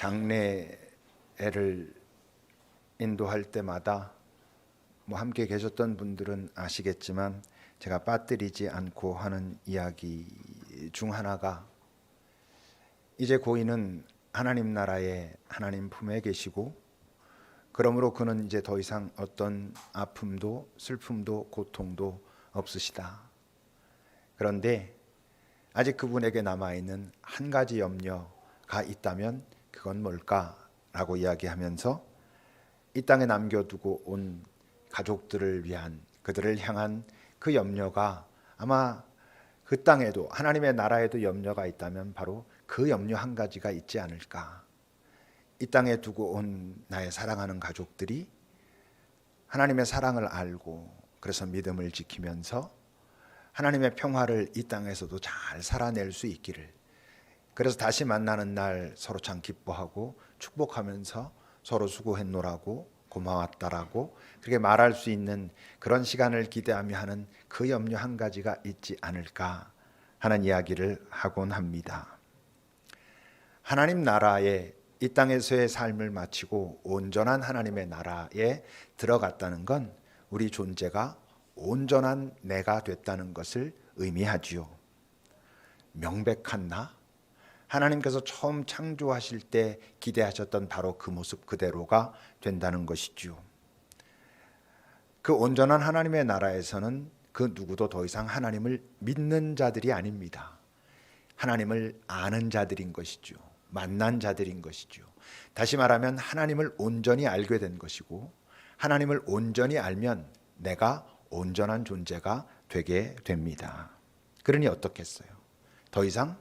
장례를 인도할 때마다 함께 계셨던 분들은 아시겠지만 제가 빠뜨리지 않고 하는 이야기 중 하나가, 이제 고인은 하나님 나라에 하나님 품에 계시고, 그러므로 그는 이제 더 이상 어떤 아픔도 슬픔도 고통도 없으시다. 그런데 아직 그분에게 남아있는 한 가지 염려가 있다면 그건 뭘까라고 이야기하면서 이 땅에 남겨두고 온 가족들을 위한, 그들을 향한 그 염려가, 아마 그 땅에도 하나님의 나라에도 염려가 있다면 바로 그 염려 한 가지가 있지 않을까. 이 땅에 두고 온 나의 사랑하는 가족들이 하나님의 사랑을 알고, 그래서 믿음을 지키면서 하나님의 평화를 이 땅에서도 잘 살아낼 수 있기를, 그래서 다시 만나는 날 서로 참 기뻐하고 축복하면서 서로 수고했노라고 고마웠다라고 그렇게 말할 수 있는 그런 시간을 기대하며 하는 그 염려 한 가지가 있지 않을까 하는 이야기를 하곤 합니다. 하나님 나라에 이 땅에서의 삶을 마치고 온전한 하나님의 나라에 들어갔다는 건 우리 존재가 온전한 내가 됐다는 것을 의미하지요. 명백한 나, 하나님께서 처음 창조하실 때 기대하셨던 바로 그 모습 그대로가 된다는 것이지요. 그 온전한 하나님의 나라에서는 그 누구도 더 이상 하나님을 믿는 자들이 아닙니다. 하나님을 아는 자들인 것이죠. 만난 자들인 것이죠. 다시 말하면 하나님을 온전히 알게 된 것이고, 하나님을 온전히 알면 내가 온전한 존재가 되게 됩니다. 그러니 어떻겠어요? 더 이상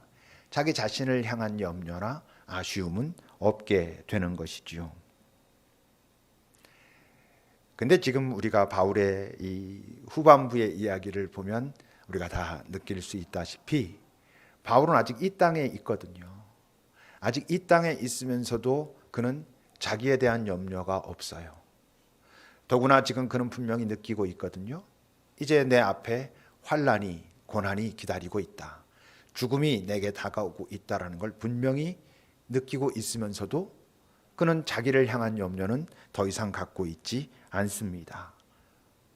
자기 자신을 향한 염려나 아쉬움은 없게 되는 것이지요. 근데 지금 우리가 바울의 이 후반부의 이야기를 보면 우리가 다 느낄 수 있다시피 바울은 아직 이 땅에 있거든요. 아직 이 땅에 있으면서도 그는 자기에 대한 염려가 없어요. 더구나 지금 그는 분명히 느끼고 있거든요. 이제 내 앞에 환난이, 고난이 기다리고 있다. 죽음이 내게 다가오고 있다라는 걸 분명히 느끼고 있으면서도 그는 자기를 향한 염려는 더 이상 갖고 있지 않습니다.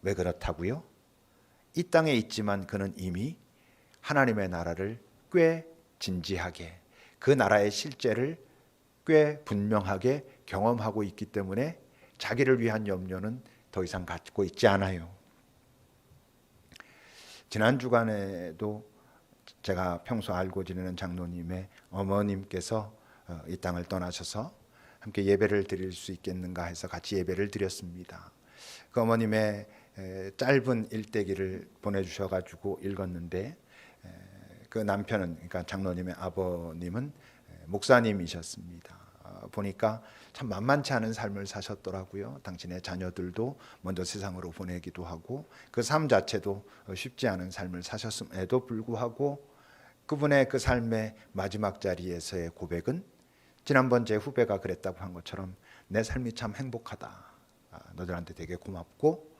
왜 그렇다고요? 이 땅에 있지만 그는 이미 하나님의 나라를 꽤 진지하게, 그 나라의 실제를 꽤 분명하게 경험하고 있기 때문에 자기를 위한 염려는 더 이상 갖고 있지 않아요. 지난 주간에도 제가 평소 알고 지내는 장로님의 어머님께서 이 땅을 떠나셔서 함께 예배를 드릴 수 있겠는가 해서 같이 예배를 드렸습니다. 그 어머님의 짧은 일대기를 보내주셔가지고 읽었는데, 그 남편은, 그러니까 장로님의 아버님은 목사님이셨습니다. 보니까 참 만만치 않은 삶을 사셨더라고요. 당신의 자녀들도 먼저 세상으로 보내기도 하고 그 삶 자체도 쉽지 않은 삶을 사셨음에도 불구하고 그분의 그 삶의 마지막 자리에서의 고백은 지난번 제 후배가 그랬다고 한 것처럼 내 삶이 참 행복하다. 너들한테 되게 고맙고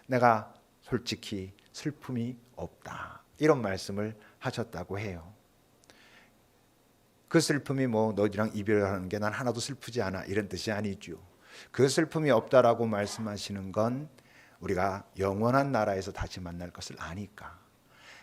내가 솔직히 슬픔이 없다. 이런 말씀을 하셨다고 해요. 그 슬픔이 너희랑 이별하는 게 난 하나도 슬프지 않아 이런 뜻이 아니죠. 그 슬픔이 없다라고 말씀하시는 건 우리가 영원한 나라에서 다시 만날 것을 아니까.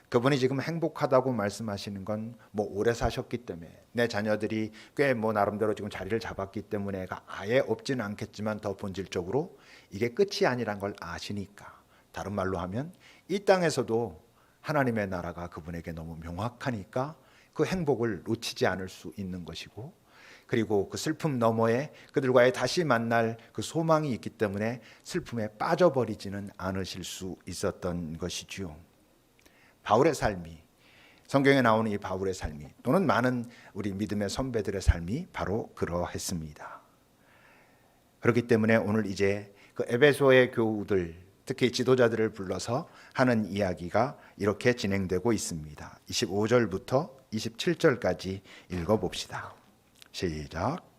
그분이 지금 행복하다고 말씀하시는 건 오래 사셨기 때문에, 내 자녀들이 꽤 나름대로 지금 자리를 잡았기 때문에가 아예 없지는 않겠지만 더 본질적으로 이게 끝이 아니란 걸 아시니까. 다른 말로 하면 이 땅에서도 하나님의 나라가 그분에게 너무 명확하니까 그 행복을 놓치지 않을 수 있는 것이고, 그리고 그 슬픔 너머에 그들과의 다시 만날 그 소망이 있기 때문에 슬픔에 빠져버리지는 않으실 수 있었던 것이지요. 바울의 삶이, 성경에 나오는 이 바울의 삶이, 또는 많은 우리 믿음의 선배들의 삶이 바로 그러했습니다. 그렇기 때문에 오늘 이제 그 에베소의 교우들, 특히 지도자들을 불러서 하는 이야기가 이렇게 진행되고 있습니다. 25절부터 27절까지 읽어봅시다. 시작.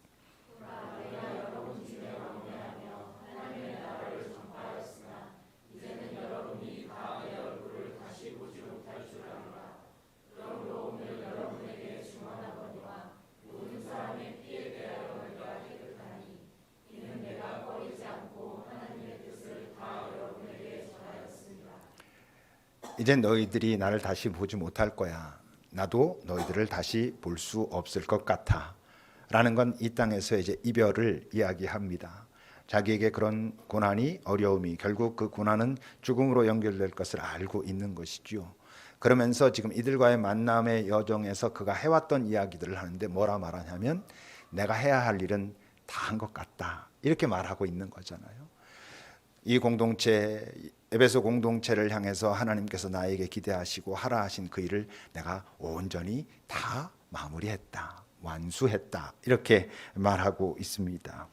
이제 너희들이 나를 다시 보지 못할 거야. 나도 너희들을 다시 볼 수 없을 것 같아. 라는 건 이 땅에서 이제 이별을 이야기합니다. 자기에게 그런 고난이, 어려움이, 결국 그 고난은 죽음으로 연결될 것을 알고 있는 것이죠. 그러면서 지금 이들과의 만남의 여정에서 그가 해왔던 이야기들을 하는데 뭐라 말하냐면 내가 해야 할 일은 다 한 것 같다. 이렇게 말하고 있는 거잖아요. 이 공동체, 에베소 공동체를 향해서 하나님께서 나에게 기대하시고 하라 하신 그 일을 내가 온전히 다 마무리했다, 완수했다, 이렇게 말하고 있습니다.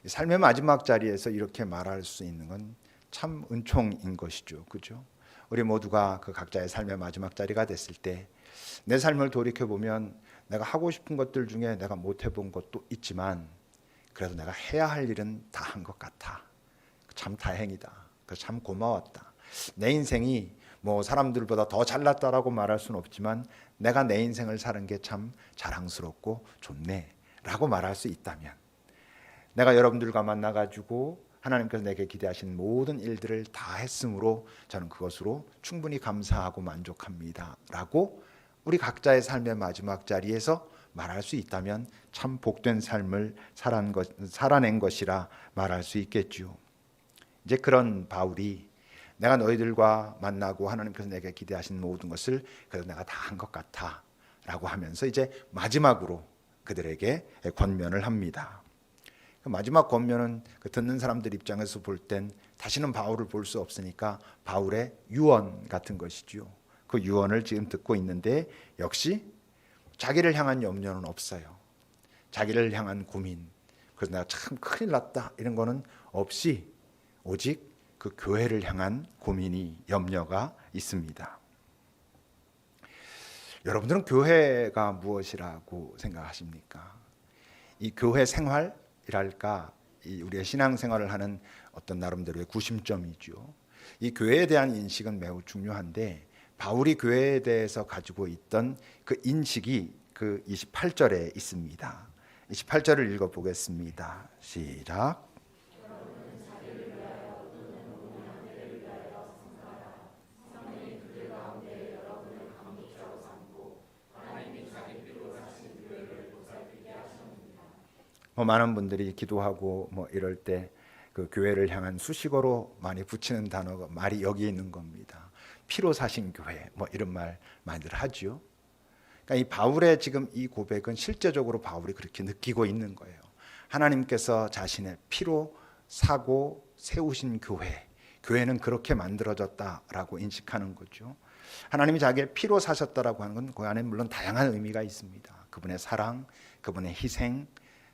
삶의 마지막 자리에서 이렇게 말할 수 있는 건 참 은총인 것이죠. 그죠? 우리 모두가 그 각자의 삶의 마지막 자리가 됐을 때 내 삶을 돌이켜보면 내가 하고 싶은 것들 중에 내가 못 해본 것도 있지만 그래도 내가 해야 할 일은 다 한 것 같아. 참 다행이다. 참 고마웠다. 내 인생이 뭐 사람들보다 더 잘났다라고 말할 수는 없지만 내가 내 인생을 사는 게 참 자랑스럽고 좋네 라고 말할 수 있다면, 내가 여러분들과 만나가지고 하나님께서 내게 기대하신 모든 일들을 다 했으므로 저는 그것으로 충분히 감사하고 만족합니다 라고 우리 각자의 삶의 마지막 자리에서 말할 수 있다면 참 복된 삶을 살아낸 것이라 말할 수 있겠죠. 이제 그런 바울이 내가 너희들과 만나고 하나님께서 내게 기대하신 모든 것을 그래도 내가 다 한 것 같아 라고 하면서 이제 마지막으로 그들에게 권면을 합니다. 마지막 권면은 듣는 사람들 입장에서 볼 땐 다시는 바울을 볼 수 없으니까 바울의 유언 같은 것이죠. 그 유언을 지금 듣고 있는데 역시 자기를 향한 염려는 없어요. 자기를 향한 고민, 그래서 내가 참 큰일 났다 이런 거는 없이 오직 그 교회를 향한 고민이, 염려가 있습니다. 여러분들은 교회가 무엇이라고 생각하십니까? 이 교회 생활이랄까, 이 우리의 신앙생활을 하는 어떤 나름대로의 구심점이죠. 이 교회에 대한 인식은 매우 중요한데 바울이 교회에 대해서 가지고 있던 그 인식이 그 28절에 있습니다. 28절을 읽어보겠습니다. 시작. 많은 분들이 기도하고 이럴 때 그 교회를 향한 수식어로 많이 붙이는 단어가 말이 여기 있는 겁니다. 피로 사신 교회 이런 말 많이들 하죠. 그러니까 이 바울의 지금 이 고백은 실제적으로 바울이 그렇게 느끼고 있는 거예요. 하나님께서 자신의 피로 사고 세우신 교회, 교회는 그렇게 만들어졌다라고 인식하는 거죠. 하나님이 자기의 피로 사셨다라고 하는 건 그 안에 물론 다양한 의미가 있습니다. 그분의 사랑, 그분의 희생,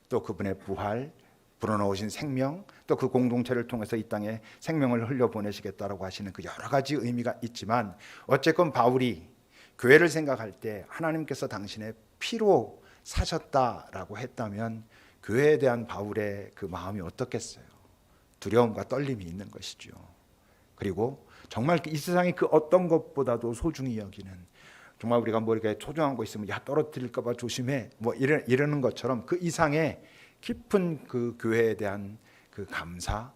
또 그분의 부활, 불어넣으신 생명, 또 그 공동체를 통해서 이 땅에 생명을 흘려보내시겠다라고 하시는 그 여러 가지 의미가 있지만 어쨌건 바울이 교회를 생각할 때 하나님께서 당신의 피로 사셨다라고 했다면 교회에 대한 바울의 그 마음이 어떻겠어요? 두려움과 떨림이 있는 것이죠. 그리고 정말 이 세상의 그 어떤 것보다도 소중히 여기는, 정말 우리가 이렇게 소중한 거 있으면 야 떨어뜨릴까 봐 조심해 이러는 것처럼 그 이상의 깊은 그 교회에 대한 그 감사,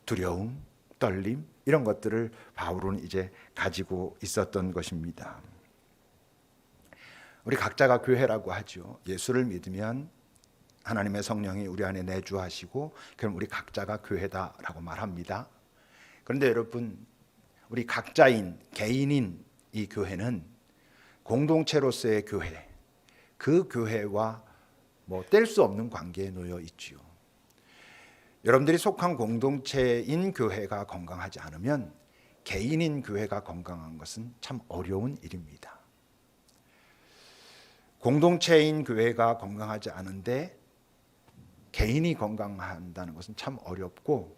두려움, 떨림 이런 것들을 바울은 이제 가지고 있었던 것입니다. 우리 각자가 교회라고 하죠. 예수를 믿으면 하나님의 성령이 우리 안에 내주하시고 그럼 우리 각자가 교회다라고 말합니다. 그런데 여러분, 우리 각자인 개인인 이 교회는 공동체로서의 교회, 그 교회와 뗄 수 없는 관계에 놓여 있지요. 여러분들이 속한 공동체인 교회가 건강하지 않으면 개인인 교회가 건강한 것은 참 어려운 일입니다. 공동체인 교회가 건강하지 않은데 개인이 건강한다는 것은 참 어렵고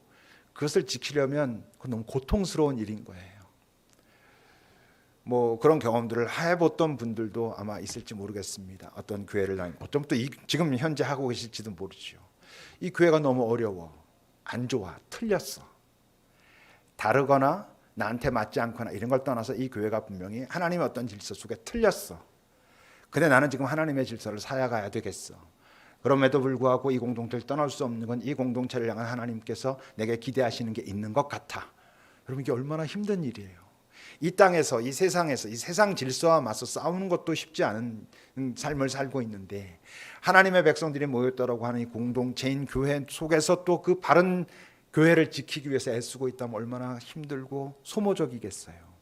그것을 지키려면 너무 고통스러운 일인 거예요. 그런 경험들을 해봤던 분들도 아마 있을지 모르겠습니다. 어떤 교회를 어쩌면 또 지금 현재 하고 계실지도 모르죠. 이 교회가 너무 어려워, 안 좋아, 틀렸어, 다르거나 나한테 맞지 않거나 이런 걸 떠나서 이 교회가 분명히 하나님의 어떤 질서 속에 틀렸어. 근데 나는 지금 하나님의 질서를 살아가야 되겠어. 그럼에도 불구하고 이 공동체를 떠날 수 없는 건 이 공동체를 향한 하나님께서 내게 기대하시는 게 있는 것 같아. 여러분 이게 얼마나 힘든 일이에요. 이 땅에서, 이 세상에서, 이 세상 질서와 맞서 싸우는 것도 쉽지 않은 삶을 살고 있는데, 하나님의 백성들이 모였다라고 하는 이 공동체인 교회 속에서 또 그 바른 교회를 지키기 위해서 애쓰고 있다면 얼마나 힘들고 소모적이겠어요.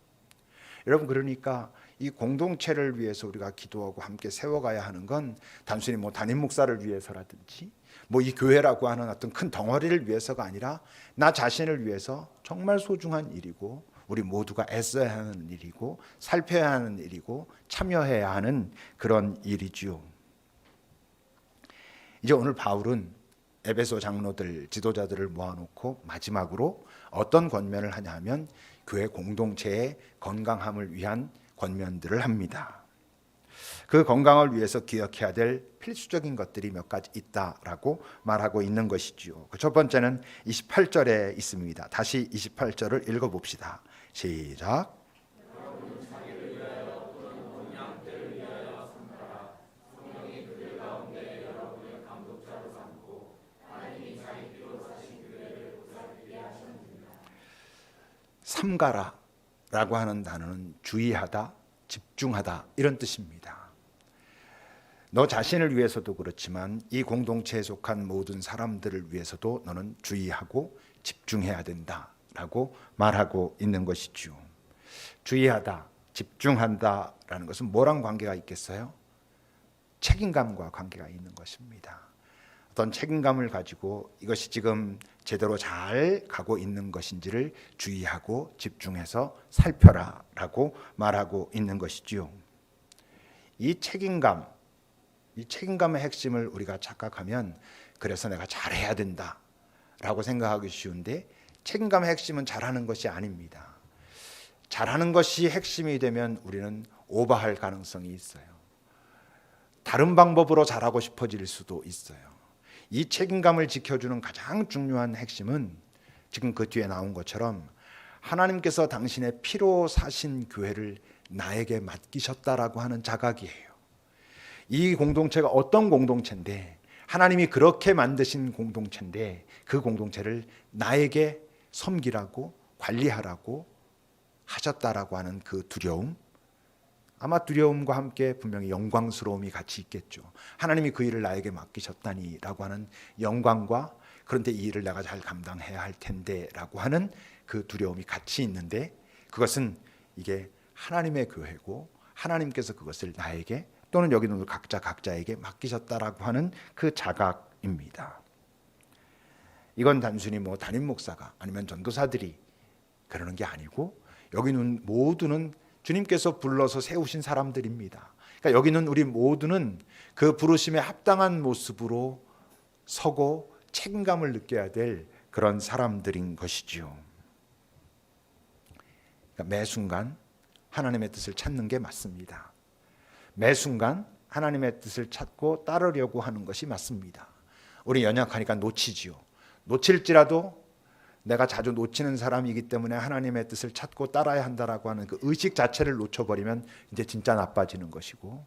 여러분, 그러니까 이 공동체를 위해서 우리가 기도하고 함께 세워가야 하는 건 단순히 뭐 담임 목사를 위해서라든지 뭐 이 교회라고 하는 어떤 큰 덩어리를 위해서가 아니라 나 자신을 위해서 정말 소중한 일이고, 우리 모두가 애써야 하는 일이고, 살펴야 하는 일이고, 참여해야 하는 그런 일이지요. 이제 오늘 바울은 에베소 장로들, 지도자들을 모아놓고 마지막으로 어떤 권면을 하냐 하면 교회 공동체의 건강함을 위한 권면들을 합니다. 그 건강을 위해서 기억해야 될 필수적인 것들이 몇 가지 있다라고 말하고 있는 것이지요. 그 첫 번째는 28절에 있습니다. 다시 28절을 읽어봅시다. 시작. 삼가라라고 하는 단어는 주의하다, 집중하다 이런 뜻입니다. 너 자신을 위해서도 그렇지만 이 공동체에 속한 모든 사람들을 위해서도 너는 주의하고 집중해야 된다라고 말하고 있는 것이죠. 주의하다, 집중한다라는 것은 뭐랑 관계가 있겠어요? 책임감과 관계가 있는 것입니다. 어떤 책임감을 가지고 이것이 지금 제대로 잘 가고 있는 것인지를 주의하고 집중해서 살펴라라고 말하고 있는 것이지요. 이 책임감의 핵심을 우리가 착각하면 그래서 내가 잘해야 된다라고 생각하기 쉬운데, 책임감의 핵심은 잘하는 것이 아닙니다. 잘하는 것이 핵심이 되면 우리는 오버할 가능성이 있어요. 다른 방법으로 잘하고 싶어질 수도 있어요. 이 책임감을 지켜주는 가장 중요한 핵심은 지금 그 뒤에 나온 것처럼 하나님께서 당신의 피로 사신 교회를 나에게 맡기셨다라고 하는 자각이에요. 이 공동체가 어떤 공동체인데, 하나님이 그렇게 만드신 공동체인데 그 공동체를 나에게 섬기라고 관리하라고 하셨다라고 하는 그 두려움, 아마 두려움과 함께 분명히 영광스러움이 같이 있겠죠. 하나님이 그 일을 나에게 맡기셨다니라고 하는 영광과, 그런데 이 일을 내가 잘 감당해야 할 텐데라고 하는 그 두려움이 같이 있는데, 그것은 이게 하나님의 교회고 하나님께서 그것을 나에게 또는 여기 있는 각자에게 맡기셨다라고 하는 그 자각입니다. 이건 단순히 뭐 담임 목사가 아니면 전도사들이 그러는 게 아니고, 여기는 모두는 주님께서 불러서 세우신 사람들입니다. 그러니까 여기는 우리 모두는 그 부르심에 합당한 모습으로 서고 책임감을 느껴야 될 그런 사람들인 것이지요. 그러니까 매 순간 하나님의 뜻을 찾는 게 맞습니다. 매 순간 하나님의 뜻을 찾고 따르려고 하는 것이 맞습니다. 우리 연약하니까 놓치지요. 놓칠지라도 내가 자주 놓치는 사람이기 때문에 하나님의 뜻을 찾고 따라야 한다라고 하는 그 의식 자체를 놓쳐버리면 이제 진짜 나빠지는 것이고,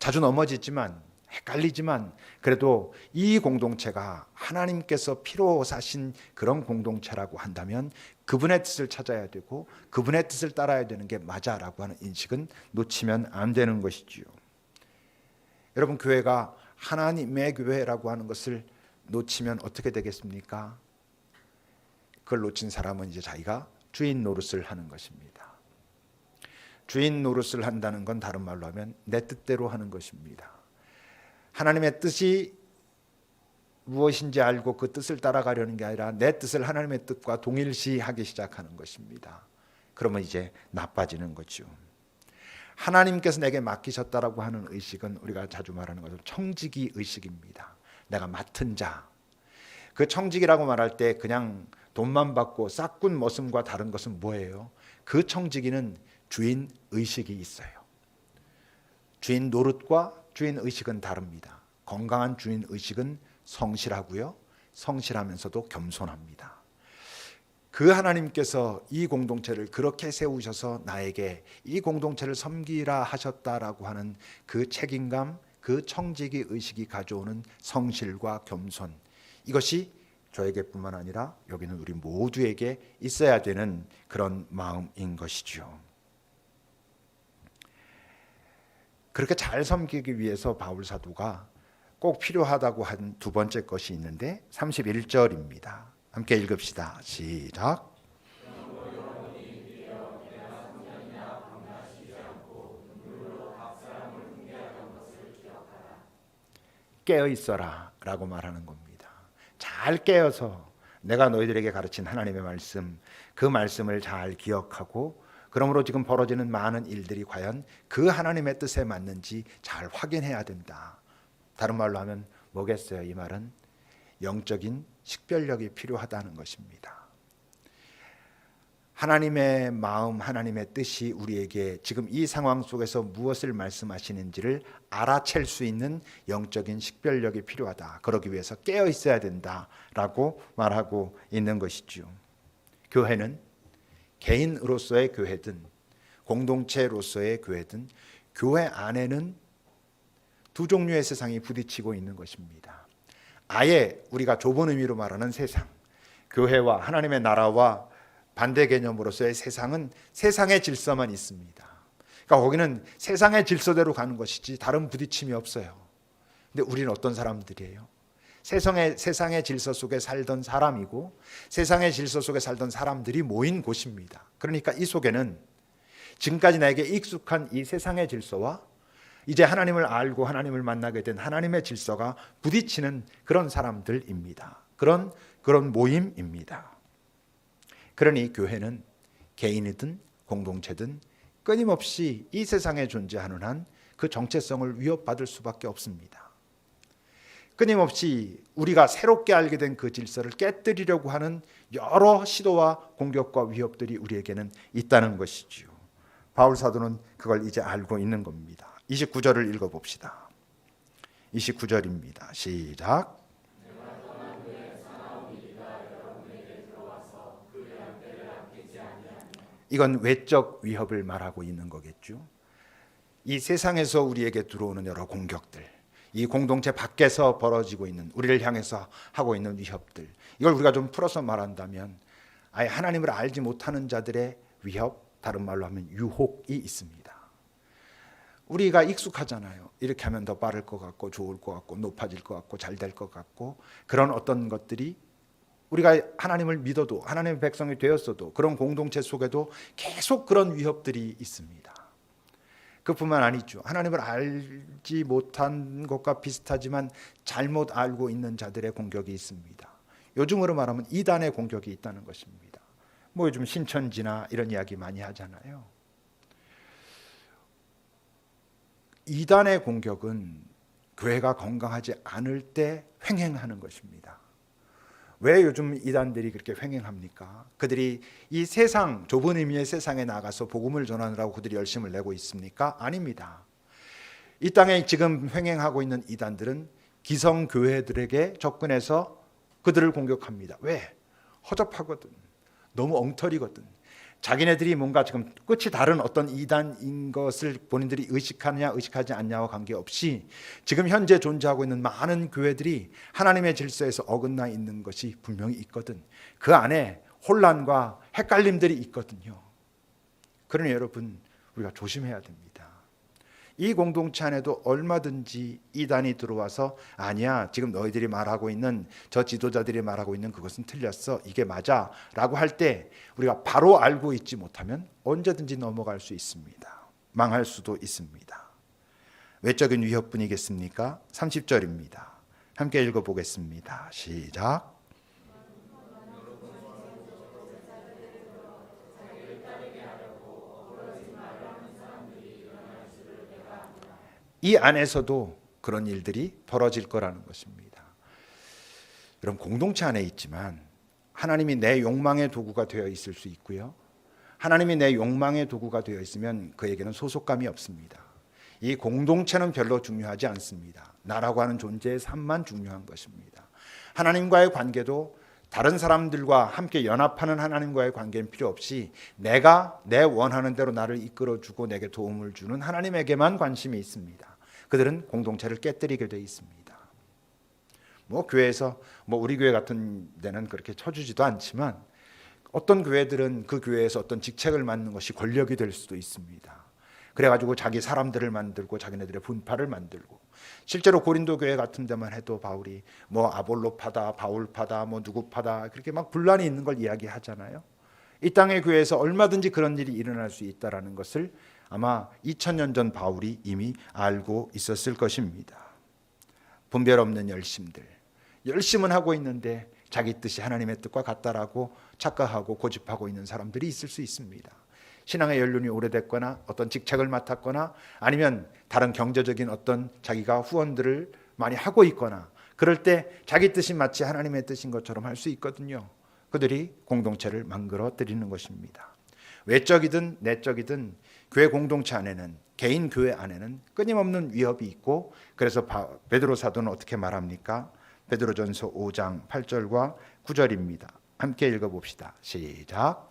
자주 넘어지지만 헷갈리지만 그래도 이 공동체가 하나님께서 피로 사신 그런 공동체라고 한다면 그분의 뜻을 찾아야 되고 그분의 뜻을 따라야 되는 게 맞아라고 하는 인식은 놓치면 안 되는 것이지요. 여러분, 교회가 하나님의 교회라고 하는 것을 놓치면 어떻게 되겠습니까? 그걸 놓친 사람은 이제 자기가 주인 노릇을 하는 것입니다. 주인 노릇을 한다는 건 다른 말로 하면 내 뜻대로 하는 것입니다. 하나님의 뜻이 무엇인지 알고 그 뜻을 따라가려는 게 아니라 내 뜻을 하나님의 뜻과 동일시하기 시작하는 것입니다. 그러면 이제 나빠지는 거죠. 하나님께서 내게 맡기셨다라고 하는 의식은 우리가 자주 말하는 것은 청지기 의식입니다. 내가 맡은 자. 그 청지기라고 말할 때 그냥 돈만 받고 싹군 머슴과 다른 것은 뭐예요? 그 청지기는 주인 의식이 있어요. 주인 노릇과 주인 의식은 다릅니다. 건강한 주인 의식은 성실하고요, 성실하면서도 겸손합니다. 그 하나님께서 이 공동체를 그렇게 세우셔서 나에게 이 공동체를 섬기라 하셨다라고 하는 그 책임감, 그 청지기 의식이 가져오는 성실과 겸손, 이것이 저에게뿐만 아니라 여기는 우리 모두에게 있어야 되는 그런 마음인 것이죠. 그렇게 잘 섬기기 위해서 바울 사도가 꼭 필요하다고 한 두 번째 것이 있는데 31절입니다. 함께 읽읍시다. 시작. 깨어 있어라 라고 말하는 겁니다. 잘 깨어서 내가 너희들에게 가르친 하나님의 말씀, 그 말씀을 잘 기억하고, 그러므로 지금 벌어지는 많은 일들이 과연 그 하나님의 뜻에 맞는지 잘 확인해야 된다. 다른 말로 하면 뭐겠어요? 이 말은 영적인 식별력이 필요하다는 것입니다. 하나님의 마음, 하나님의 뜻이 우리에게 지금 이 상황 속에서 무엇을 말씀하시는지를 알아챌 수 있는 영적인 식별력이 필요하다. 그러기 위해서 깨어 있어야 된다라고 말하고 있는 것이죠. 교회는 개인으로서의 교회든 공동체로서의 교회든 교회 안에는 두 종류의 세상이 부딪히고 있는 것입니다. 아예 우리가 좁은 의미로 말하는 세상, 교회와 하나님의 나라와 반대 개념으로서의 세상은 세상의 질서만 있습니다. 그러니까 거기는 세상의 질서대로 가는 것이지 다른 부딪힘이 없어요. 근데 우리는 어떤 사람들이에요? 세상의 질서 속에 살던 사람이고 세상의 질서 속에 살던 사람들이 모인 곳입니다. 그러니까 이 속에는 지금까지 나에게 익숙한 이 세상의 질서와 이제 하나님을 알고 하나님을 만나게 된 하나님의 질서가 부딪히는 그런 사람들입니다. 그런 모임입니다. 그러니 교회는 개인이든 공동체든 끊임없이 이 세상에 존재하는 한 그 정체성을 위협받을 수밖에 없습니다. 끊임없이 우리가 새롭게 알게 된 그 질서를 깨뜨리려고 하는 여러 시도와 공격과 위협들이 우리에게는 있다는 것이지요. 바울 사도는 그걸 이제 알고 있는 겁니다. 29절을 읽어봅시다. 29절입니다. 시작. 이건 외적 위협을 말하고 있는 거겠죠. 이 세상에서 우리에게 들어오는 여러 공격들, 이 공동체 밖에서 벌어지고 있는 우리를 향해서 하고 있는 위협들, 이걸 우리가 좀 풀어서 말한다면 아예 하나님을 알지 못하는 자들의 위협, 다른 말로 하면 유혹이 있습니다. 우리가 익숙하잖아요. 이렇게 하면 더 빠를 것 같고 좋을 것 같고 높아질 것 같고 잘 될 것 같고, 그런 어떤 것들이 우리가 하나님을 믿어도 하나님의 백성이 되었어도 그런 공동체 속에도 계속 그런 위협들이 있습니다. 그뿐만 아니죠. 하나님을 알지 못한 것과 비슷하지만 잘못 알고 있는 자들의 공격이 있습니다. 요즘으로 말하면 이단의 공격이 있다는 것입니다. 뭐 요즘 신천지나 이런 이야기 많이 하잖아요. 이단의 공격은 교회가 건강하지 않을 때 횡행하는 것입니다. 왜 요즘 이단들이 그렇게 횡행합니까? 그들이 이 세상, 좁은 의미의 세상에 나가서 복음을 전하느라고 그들이 열심을 내고 있습니까? 아닙니다. 이 땅에 지금 횡행하고 있는 이단들은 기성교회들에게 접근해서 그들을 공격합니다. 왜? 허접하거든. 너무 엉터리거든. 자기네들이 뭔가 지금 끝이 다른 어떤 이단인 것을 본인들이 의식하느냐 의식하지 않냐와 관계없이 지금 현재 존재하고 있는 많은 교회들이 하나님의 질서에서 어긋나 있는 것이 분명히 있거든. 그 안에 혼란과 헷갈림들이 있거든요. 그러니 여러분, 우리가 조심해야 됩니다. 이 공동체 안에도 얼마든지 이단이 들어와서 아니야, 지금 너희들이 말하고 있는 저 지도자들이 말하고 있는 그것은 틀렸어, 이게 맞아 라고 할 때 우리가 바로 알고 있지 못하면 언제든지 넘어갈 수 있습니다. 망할 수도 있습니다. 외적인 위협뿐이겠습니까? 30절입니다. 함께 읽어보겠습니다. 시작. 이 안에서도 그런 일들이 벌어질 거라는 것입니다. 여러분, 공동체 안에 있지만 하나님이 내 욕망의 도구가 되어 있을 수 있고요. 하나님이 내 욕망의 도구가 되어 있으면 그에게는 소속감이 없습니다. 이 공동체는 별로 중요하지 않습니다. 나라고 하는 존재의 삶만 중요한 것입니다. 하나님과의 관계도 다른 사람들과 함께 연합하는 하나님과의 관계는 필요 없이 내가 내 원하는 대로 나를 이끌어주고 내게 도움을 주는 하나님에게만 관심이 있습니다. 그들은 공동체를 깨뜨리게 되어 있습니다. 뭐 교회에서 뭐 우리 교회 같은 데는 그렇게 쳐주지도 않지만 어떤 교회들은 그 교회에서 어떤 직책을 맡는 것이 권력이 될 수도 있습니다. 그래가지고 자기 사람들을 만들고 자기네들의 분파를 만들고, 실제로 고린도 교회 같은 데만 해도 바울이 뭐 아볼로파다, 바울파다, 뭐 누구파다 그렇게 막 분란이 있는 걸 이야기하잖아요. 이 땅의 교회에서 얼마든지 그런 일이 일어날 수 있다라는 것을 아마 2000년 전 바울이 이미 알고 있었을 것입니다. 분별 없는 열심은 하고 있는데 자기 뜻이 하나님의 뜻과 같다라고 착각하고 고집하고 있는 사람들이 있을 수 있습니다. 신앙의 연륜이 오래됐거나 어떤 직책을 맡았거나 아니면 다른 경제적인 어떤 자기가 후원들을 많이 하고 있거나 그럴 때 자기 뜻이 마치 하나님의 뜻인 것처럼 할 수 있거든요. 그들이 공동체를 망가뜨리는 것입니다. 외적이든 내적이든 교회 공동체 안에는, 개인 교회 안에는 끊임없는 위협이 있고, 그래서 베드로 사도는 어떻게 말합니까? 베드로전서 5장 8절과 9절입니다. 함께 읽어봅시다. 시작.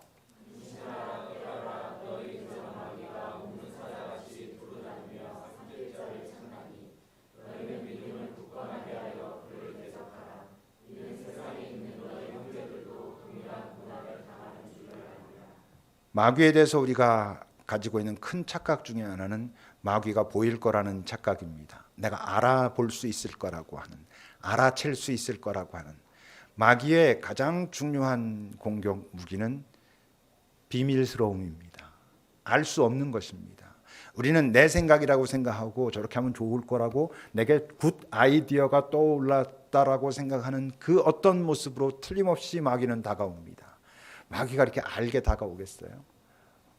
마귀에 대해서 우리가 가지고 있는 큰 착각 중에 하나는 마귀가 보일 거라는 착각입니다. 내가 알아볼 수 있을 거라고 하는, 알아챌 수 있을 거라고 하는. 마귀의 가장 중요한 공격 무기는 비밀스러움입니다. 알 수 없는 것입니다. 우리는 내 생각이라고 생각하고 저렇게 하면 좋을 거라고, 내게 굿 아이디어가 떠올랐다라고 생각하는 그 어떤 모습으로 틀림없이 마귀는 다가옵니다. 마귀가 이렇게 알게 다가오겠어요?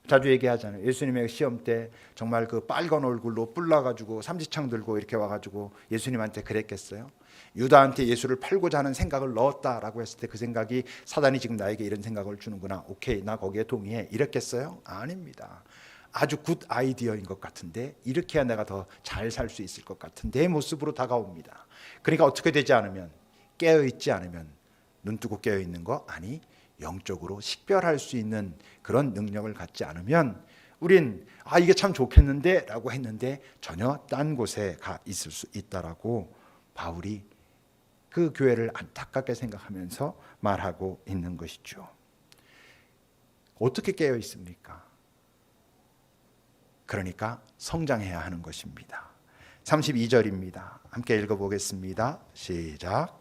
자주 얘기하잖아요. 예수님의 시험 때 정말 그 빨간 얼굴로 뿔나가지고 삼지창 들고 이렇게 와가지고 예수님한테 그랬겠어요? 유다한테 예수를 팔고자 하는 생각을 넣었다라고 했을 때 그 생각이 사단이 지금 나에게 이런 생각을 주는구나, 오케이 나 거기에 동의해, 이랬겠어요? 아닙니다. 아주 굿 아이디어인 것 같은데, 이렇게 해야 내가 더 잘 살 수 있을 것 같은데 모습으로 다가옵니다. 그러니까 어떻게 되지 않으면, 깨어있지 않으면, 눈 뜨고 깨어있는 거 아니 영적으로 식별할 수 있는 그런 능력을 갖지 않으면 우린 이게 참 좋겠는데 라고 했는데 전혀 딴 곳에 가 있을 수 있다라고 바울이 그 교회를 안타깝게 생각하면서 말하고 있는 것이죠. 어떻게 깨어 있습니까? 그러니까 성장해야 하는 것입니다. 32절입니다. 함께 읽어보겠습니다. 시작.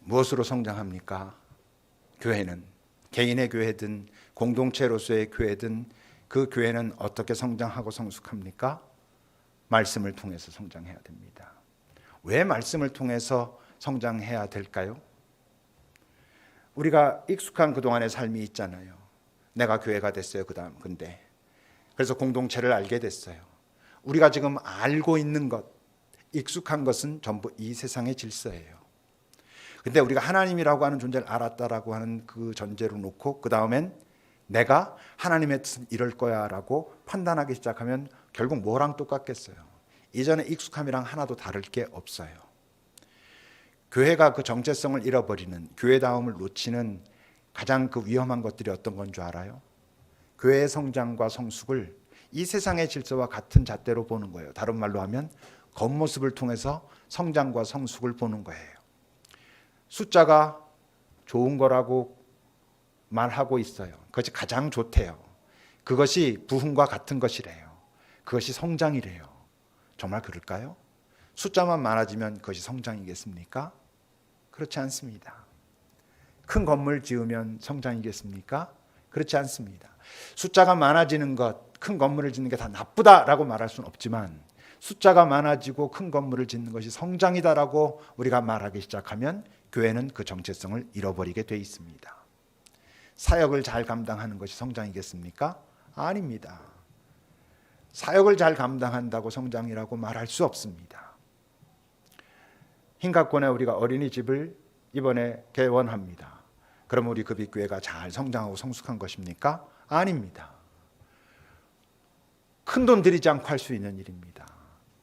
무엇으로 성장합니까? 교회는, 개인의 교회든 공동체로서의 교회든 그 교회는 어떻게 성장하고 성숙합니까? 말씀을 통해서 성장해야 됩니다. 왜 말씀을 통해서 성장해야 될까요? 우리가 익숙한 그동안의 삶이 있잖아요. 내가 교회가 됐어요. 근데 그래서 공동체를 알게 됐어요. 우리가 지금 알고 있는 것, 익숙한 것은 전부 이 세상의 질서예요. 근데 우리가 하나님이라고 하는 존재를 알았다라고 하는 그 전제로 놓고 그 다음엔 내가 하나님의 뜻은 이럴 거야 라고 판단하기 시작하면 결국 뭐랑 똑같겠어요? 이전에 익숙함이랑 하나도 다를 게 없어요. 교회가 그 정체성을 잃어버리는, 교회다움을 놓치는 가장 그 위험한 것들이 어떤 건 줄 알아요? 교회의 성장과 성숙을 이 세상의 질서와 같은 잣대로 보는 거예요. 다른 말로 하면 겉모습을 통해서 성장과 성숙을 보는 거예요. 숫자가 좋은 거라고 말하고 있어요. 그것이 가장 좋대요. 그것이 부흥과 같은 것이래요. 그것이 성장이래요. 정말 그럴까요? 숫자만 많아지면 그것이 성장이겠습니까? 그렇지 않습니다. 큰 건물 지으면 성장이겠습니까? 그렇지 않습니다. 숫자가 많아지는 것, 큰 건물을 짓는 게 다 나쁘다라고 말할 수는 없지만 숫자가 많아지고 큰 건물을 짓는 것이 성장이다라고 우리가 말하기 시작하면 교회는 그 정체성을 잃어버리게 돼 있습니다. 사역을 잘 감당하는 것이 성장이겠습니까? 아닙니다. 사역을 잘 감당한다고 성장이라고 말할 수 없습니다. 흰갑권에 우리가 어린이집을 이번에 개원합니다. 그럼 우리 급입교회가 잘 성장하고 성숙한 것입니까? 아닙니다. 큰 돈 들이지 않고 할 수 있는 일입니다.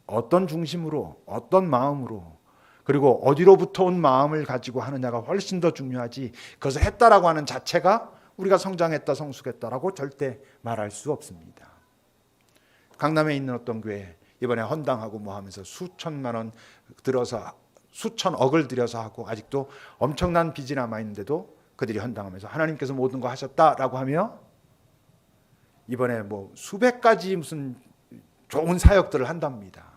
어떤 중심으로, 어떤 마음으로 그리고 어디로부터 온 마음을 가지고 하느냐가 훨씬 더 중요하지, 그것을 했다라고 하는 자체가 우리가 성장했다, 성숙했다라고 절대 말할 수 없습니다. 강남에 있는 어떤 교회 이번에 헌당하고 뭐 하면서 수천만 원 들어서, 수천억을 들여서 하고 아직도 엄청난 빚이 남아 있는데도 그들이 헌당하면서 하나님께서 모든 거 하셨다라고 하며 이번에 뭐 수백 가지 무슨 좋은 사역들을 한답니다.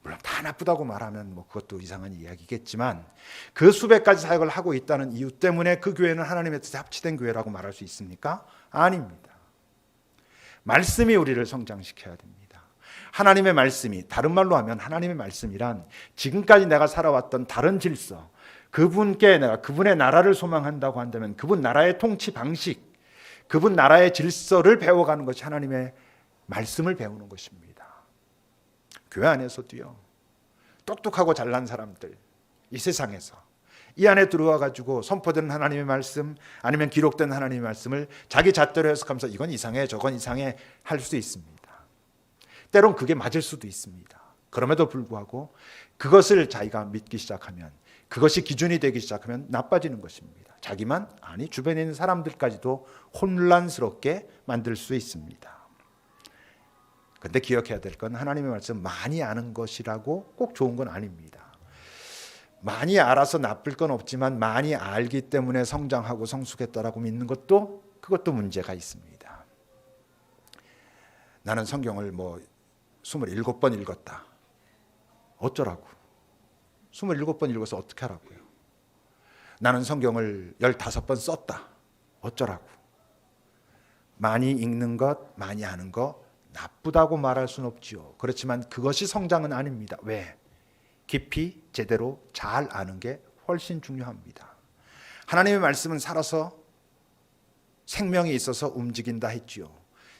물론 다 나쁘다고 말하면 뭐 그것도 이상한 이야기겠지만 그 수백 가지 사역을 하고 있다는 이유 때문에 그 교회는 하나님의 뜻에 합치된 교회라고 말할 수 있습니까? 아닙니다. 말씀이 우리를 성장시켜야 됩니다. 하나님의 말씀이, 다른 말로 하면 하나님의 말씀이란 지금까지 내가 살아왔던 다른 질서, 그분께 내가 그분의 나라를 소망한다고 한다면 그분 나라의 통치 방식, 그분 나라의 질서를 배워가는 것이 하나님의 말씀을 배우는 것입니다. 교회 안에서도요, 똑똑하고 잘난 사람들, 이 세상에서 이 안에 들어와 가지고 선포되는 하나님의 말씀 아니면 기록된 하나님의 말씀을 자기 잣대로 해석하면서 이건 이상해 저건 이상해 할 수 있습니다. 때론 그게 맞을 수도 있습니다. 그럼에도 불구하고 그것을 자기가 믿기 시작하면, 그것이 기준이 되기 시작하면 나빠지는 것입니다. 자기만 아니 주변에 있는 사람들까지도 혼란스럽게 만들 수 있습니다. 그런데 기억해야 될 건 하나님의 말씀 많이 아는 것이라고 꼭 좋은 건 아닙니다. 많이 알아서 나쁠 건 없지만 많이 알기 때문에 성장하고 성숙했다라고 믿는 것도, 그것도 문제가 있습니다. 나는 성경을 뭐 27번 읽었다. 어쩌라고? 27번 읽어서 어떻게 하라고요? 나는 성경을 15번 썼다. 어쩌라고? 많이 읽는 것, 많이 아는 것 나쁘다고 말할 수는 없지요. 그렇지만 그것이 성장은 아닙니다. 왜? 깊이 제대로 잘 아는 게 훨씬 중요합니다. 하나님의 말씀은 살아서 생명이 있어서 움직인다 했지요.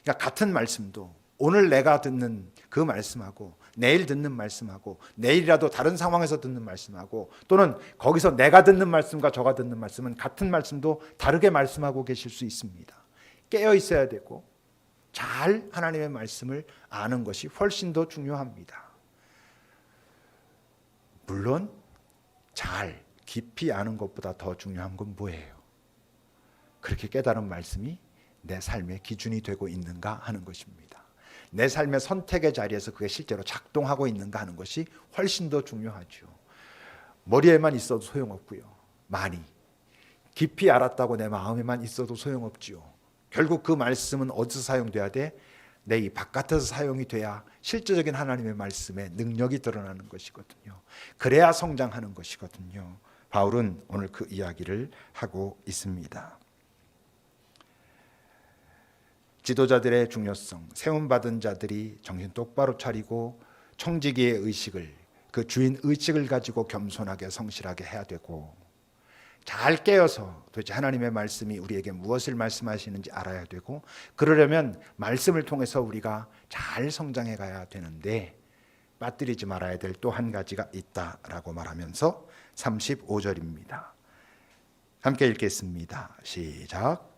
그러니까 같은 말씀도 오늘 내가 듣는 그 말씀하고 내일 듣는 말씀하고 내일이라도 다른 상황에서 듣는 말씀하고 또는 거기서 내가 듣는 말씀과 저가 듣는 말씀은 같은 말씀도 다르게 말씀하고 계실 수 있습니다. 깨어 있어야 되고 잘 하나님의 말씀을 아는 것이 훨씬 더 중요합니다. 물론 잘 깊이 아는 것보다 더 중요한 건 뭐예요? 그렇게 깨달은 말씀이 내 삶의 기준이 되고 있는가 하는 것입니다. 내 삶의 선택의 자리에서 그게 실제로 작동하고 있는가 하는 것이 훨씬 더 중요하죠. 머리에만 있어도 소용없고요. 많이 깊이 알았다고 내 마음에만 있어도 소용없지요. 결국 그 말씀은 어디서 사용돼야 돼? 내 이 바깥에서 사용이 돼야 실제적인 하나님의 말씀의 능력이 드러나는 것이거든요. 그래야 성장하는 것이거든요. 바울은 오늘 그 이야기를 하고 있습니다. 지도자들의 중요성, 세움받은 자들이 정신 똑바로 차리고 청지기의 의식을, 그 주인 의식을 가지고 겸손하게 성실하게 해야 되고 잘 깨어서 도대체 하나님의 말씀이 우리에게 무엇을 말씀하시는지 알아야 되고 그러려면 말씀을 통해서 우리가 잘 성장해 가야 되는데 빠뜨리지 말아야 될 또 한 가지가 있다라고 말하면서 35절입니다. 함께 읽겠습니다. 시작.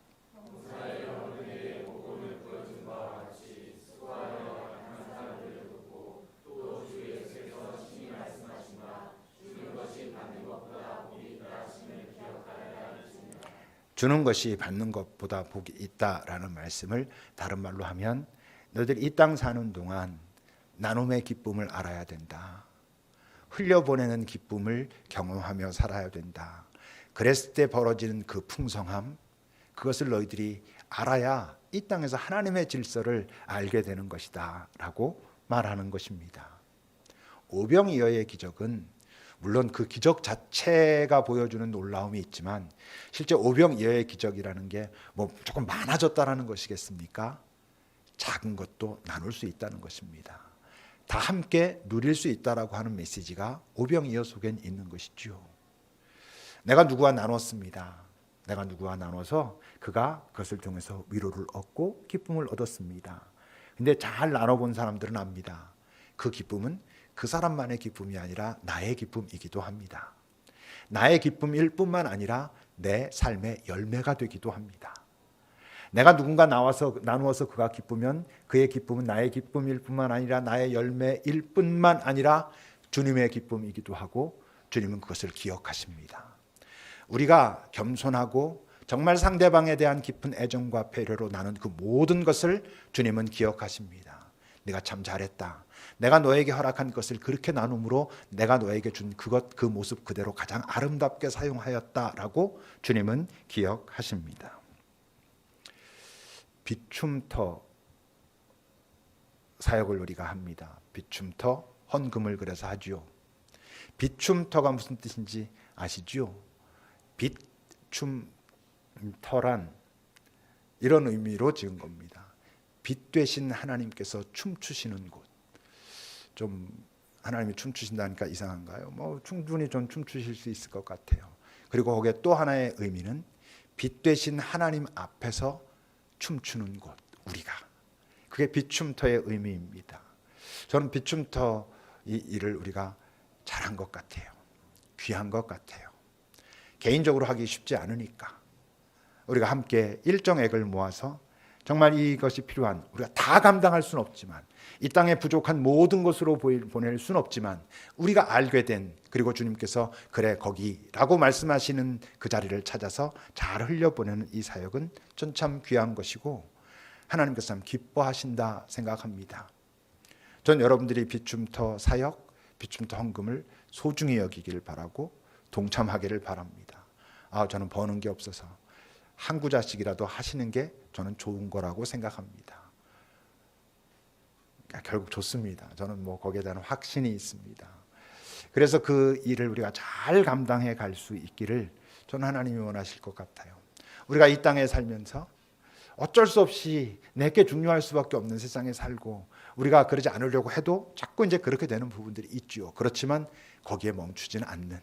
주는 것이 받는 것보다 복이 있다라는 말씀을 다른 말로 하면 너희들이 이 땅 사는 동안 나눔의 기쁨을 알아야 된다. 흘려보내는 기쁨을 경험하며 살아야 된다. 그랬을 때 벌어지는 그 풍성함, 그것을 너희들이 알아야 이 땅에서 하나님의 질서를 알게 되는 것이다 라고 말하는 것입니다. 오병이어의 기적은 물론 그 기적 자체가 보여주는 놀라움이 있지만 실제 오병이어의 기적이라는 게 뭐 조금 많아졌다라는 것이겠습니까? 작은 것도 나눌 수 있다는 것입니다. 다 함께 누릴 수 있다라고 하는 메시지가 오병이어 속엔 있는 것이죠. 내가 누구와 나눴습니다. 내가 누구와 나눠서 그가 그것을 통해서 위로를 얻고 기쁨을 얻었습니다. 근데 잘 나눠본 사람들은 압니다. 그 기쁨은 그 사람만의 기쁨이 아니라 나의 기쁨이기도 합니다. 나의 기쁨일 뿐만 아니라 내 삶의 열매가 되기도 합니다. 내가 누군가 나누어서 그가 기쁘면 그의 기쁨은 나의 기쁨일 뿐만 아니라 나의 열매일 뿐만 아니라 주님의 기쁨이기도 하고 주님은 그것을 기억하십니다. 우리가 겸손하고 정말 상대방에 대한 깊은 애정과 배려로 나눈 그 모든 것을 주님은 기억하십니다. 네가 참 잘했다. 내가 너에게 허락한 것을 그렇게 나눔으로 내가 너에게 준 그 모습 그대로 가장 아름답게 사용하였다라고 주님은 기억하십니다. 비춤터 사역을 우리가 합니다. 비춤터 헌금을 그래서 하지요. 비춤터가 무슨 뜻인지 아시죠? 비춤터란 이런 의미로 지은 겁니다. 빛 되신 하나님께서 춤추시는 곳. 좀 하나님이 춤추신다니까 이상한가요? 뭐 충분히 좀 춤추실 수 있을 것 같아요. 그리고 거기에 또 하나의 의미는 빛 되신 하나님 앞에서 춤추는 곳, 우리가. 그게 비춤터의 의미입니다. 저는 비춤터 이 일을 우리가 잘한 것 같아요. 귀한 것 같아요. 개인적으로 하기 쉽지 않으니까 우리가 함께 일정액을 모아서 정말 이것이 필요한, 우리가 다 감당할 수는 없지만 이 땅에 부족한 모든 것으로 보낼 수는 없지만 우리가 알게 된, 그리고 주님께서 그래 거기라고 말씀하시는 그 자리를 찾아서 잘 흘려보내는 이 사역은 전 참 귀한 것이고 하나님께서 참 기뻐하신다 생각합니다. 전 여러분들이 비춤터 사역, 비춤터 헌금을 소중히 여기기를 바라고 동참하기를 바랍니다. 저는 버는 게 없어서 한 구자씩이라도 하시는 게 저는 좋은 거라고 생각합니다. 결국 좋습니다. 저는 뭐 거기에 대한 확신이 있습니다. 그래서 그 일을 우리가 잘 감당해 갈 수 있기를 저는 하나님이 원하실 것 같아요. 우리가 이 땅에 살면서 어쩔 수 없이 내게 중요할 수밖에 없는 세상에 살고 우리가 그러지 않으려고 해도 자꾸 이제 그렇게 되는 부분들이 있죠. 그렇지만 거기에 멈추지는 않는,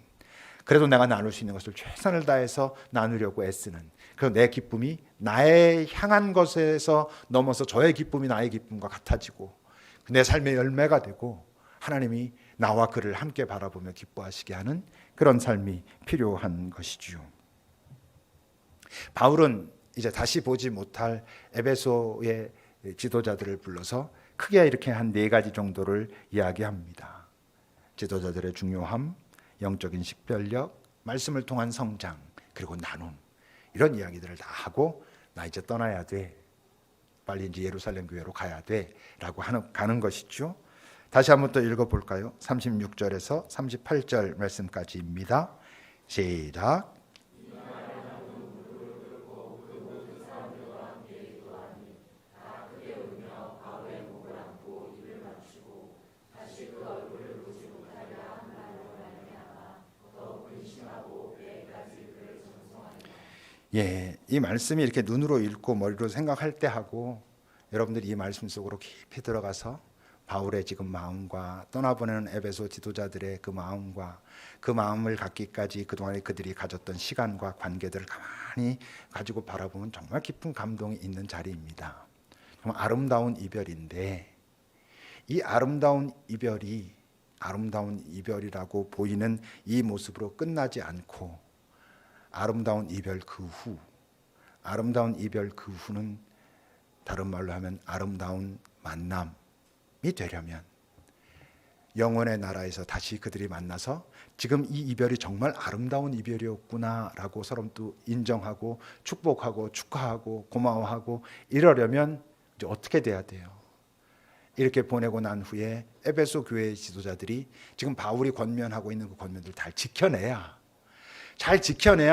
그래도 내가 나눌 수 있는 것을 최선을 다해서 나누려고 애쓰는, 그래서 내 기쁨이 나의 향한 것에서 넘어서 저의 기쁨이 나의 기쁨과 같아지고 내 삶의 열매가 되고 하나님이 나와 그를 함께 바라보며 기뻐하시게 하는 그런 삶이 필요한 것이지요. 바울은 이제 다시 보지 못할 에베소의 지도자들을 불러서 크게 이렇게 한 4가지 정도를 이야기합니다. 지도자들의 중요함, 영적인 식별력, 말씀을 통한 성장, 그리고 나눔, 이런 이야기들을 다 하고 나 이제 떠나야 돼, 빨리 이제 예루살렘 교회로 가야 돼 라고 가는 것이죠. 다시 한번 또 읽어볼까요? 36절에서 38절 말씀까지입니다. 시작. 이 말씀이 이렇게 눈으로 읽고 머리로 생각할 때 하고 여러분들이 이 말씀 속으로 깊이 들어가서 바울의 지금 마음과 떠나보내는 에베소 지도자들의 그 마음과 그 마음을 갖기까지 그동안에 그들이 가졌던 시간과 관계들을 가만히 가지고 바라보면 정말 깊은 감동이 있는 자리입니다. 정말 아름다운 이별인데 이 아름다운 이별이라고 보이는 이 모습으로 끝나지 않고 아름다운 이별 그 후는 다른 말로 하면 아름다운 만남이 되려면 영원의 나라에서 다시 그들이 만나서 지금 이 이별이 정말 아름다운 이별이었구나라고 서로 또 인정하고 축복하고 축하하고 고마워하고 이러려면 이제 어떻게 돼야 돼요? 이렇게 보내고 난 후에 에베소 교회의 지도자들이 지금 바울이 권면하고 있는 그 권면들을 잘 지켜내야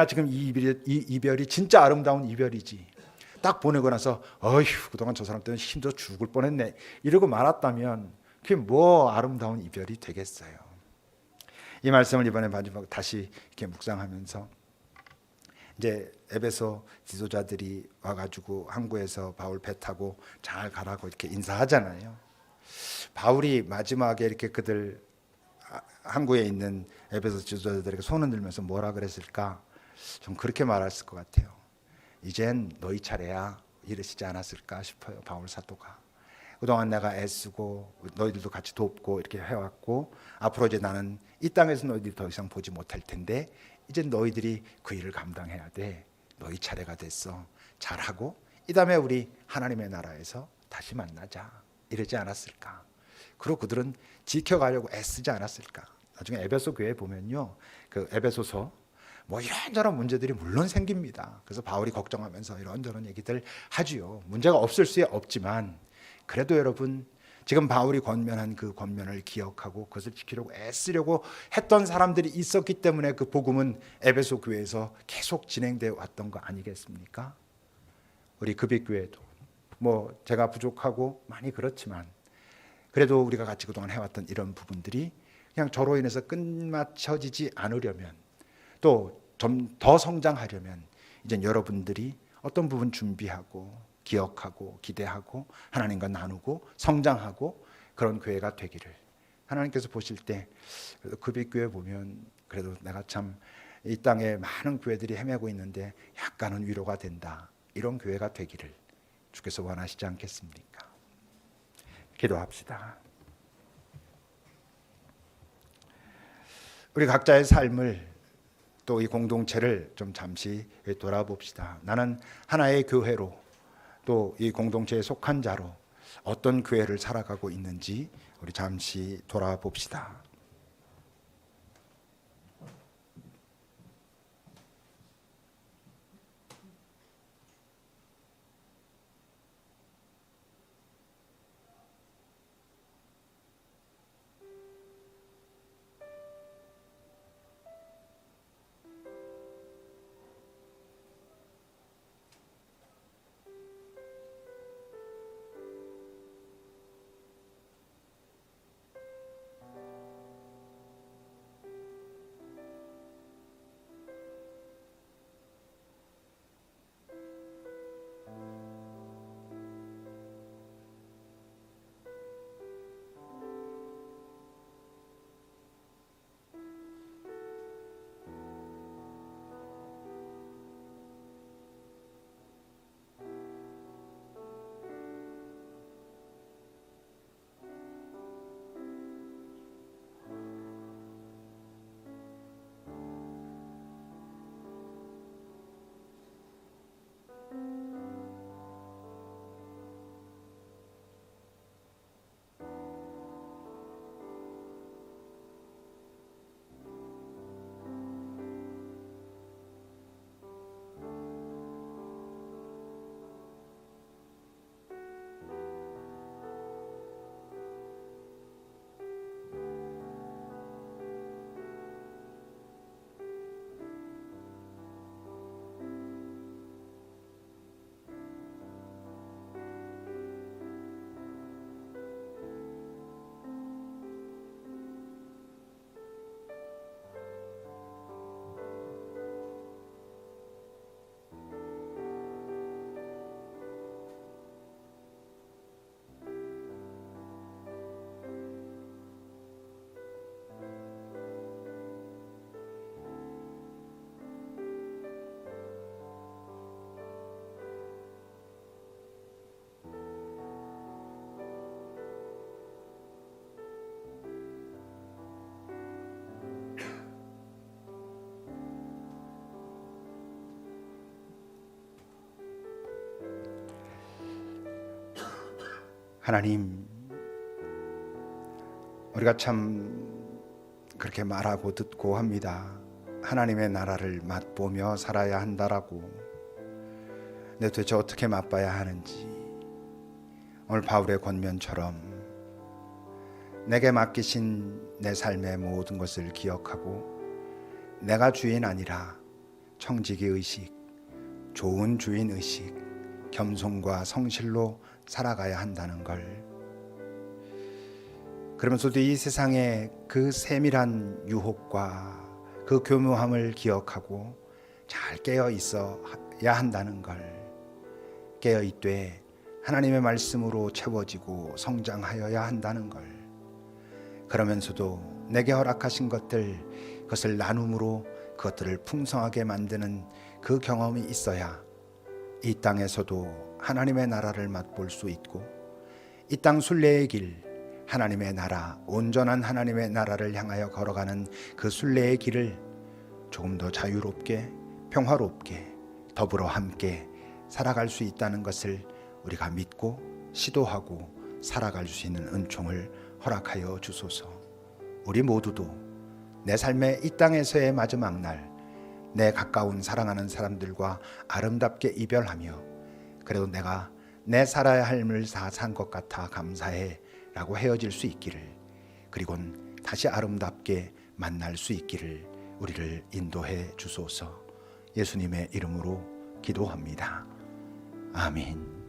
지금 이 이별이 진짜 아름다운 이별이지. 딱 보내고 나서 어휴 그동안 저 사람 때문에 힘들어 죽을 뻔했네 이러고 말았다면 그게 뭐 아름다운 이별이 되겠어요. 이 말씀을 이번에 마지막 다시 이렇게 묵상하면서 이제 에베소 지도자들이 와가지고 항구에서 바울 배 타고 잘 가라고 이렇게 인사하잖아요. 바울이 마지막에 이렇게 그들 항구에 있는 에베소 지도자들에게 손을 들면서 뭐라 그랬을까? 좀 그렇게 말했을 것 같아요. 이젠 너희 차례야 이러시지 않았을까 싶어요. 바울 사도가 그동안 내가 애쓰고 너희들도 같이 돕고 이렇게 해왔고 앞으로 이제 나는 이 땅에서 너희들이 더 이상 보지 못할 텐데 이제 너희들이 그 일을 감당해야 돼. 너희 차례가 됐어. 잘하고 이 다음에 우리 하나님의 나라에서 다시 만나자 이러지 않았을까? 그리고 그들은 지켜가려고 애쓰지 않았을까? 나중에 에베소 교회 보면요, 그 에베소서 뭐 이런저런 문제들이 물론 생깁니다. 그래서 바울이 걱정하면서 이런저런 얘기들 하지요. 문제가 없을 수 없지만 그래도 여러분, 지금 바울이 권면한 그 권면을 기억하고 그것을 지키려고 애쓰려고 했던 사람들이 있었기 때문에 그 복음은 에베소 교회에서 계속 진행되어 왔던 거 아니겠습니까? 우리 급익교회도 뭐 제가 부족하고 많이 그렇지만 그래도 우리가 같이 그동안 해왔던 이런 부분들이 그냥 저로 인해서 끝마쳐지지 않으려면, 또 좀 더 성장하려면 이제 여러분들이 어떤 부분 준비하고 기억하고 기대하고 하나님과 나누고 성장하고 그런 교회가 되기를 하나님께서 보실 때, 급익교회 보면 그래도 내가 참 이 땅에 많은 교회들이 헤매고 있는데 약간은 위로가 된다, 이런 교회가 되기를 주께서 원하시지 않겠습니까? 기도합시다. 우리 각자의 삶을, 또 이 공동체를 좀 잠시 돌아봅시다. 나는 하나의 교회로, 또 이 공동체에 속한 자로 어떤 교회를 살아가고 있는지 우리 잠시 돌아봅시다. 하나님, 우리가 참 그렇게 말하고 듣고 합니다. 하나님의 나라를 맛보며 살아야 한다라고. 근데 도대체 어떻게 맛봐야 하는지, 오늘 바울의 권면처럼 내게 맡기신 내 삶의 모든 것을 기억하고 내가 주인 아니라 청지기 의식, 좋은 주인 의식, 겸손과 성실로 살아가야 한다는 걸, 그러면서도 이 세상의 그 세밀한 유혹과 그 교묘함을 기억하고 잘 깨어 있어야 한다는 걸, 깨어 있되 하나님의 말씀으로 채워지고 성장하여야 한다는 걸, 그러면서도 내게 허락하신 것들, 그것을 나눔으로 그것들을 풍성하게 만드는 그 경험이 있어야 이 땅에서도 하나님의 나라를 맛볼 수 있고, 이 땅 순례의 길, 하나님의 나라, 온전한 하나님의 나라를 향하여 걸어가는 그 순례의 길을 조금 더 자유롭게, 평화롭게, 더불어 함께 살아갈 수 있다는 것을 우리가 믿고 시도하고 살아갈 수 있는 은총을 허락하여 주소서. 우리 모두도 내 삶의 이 땅에서의 마지막 날, 내 가까운 사랑하는 사람들과 아름답게 이별하며 그래도 내가 내 살아야 할 삶을 다 산 것 같아 감사해 라고 헤어질 수 있기를, 그리고는 다시 아름답게 만날 수 있기를 우리를 인도해 주소서. 예수님의 이름으로 기도합니다. 아멘.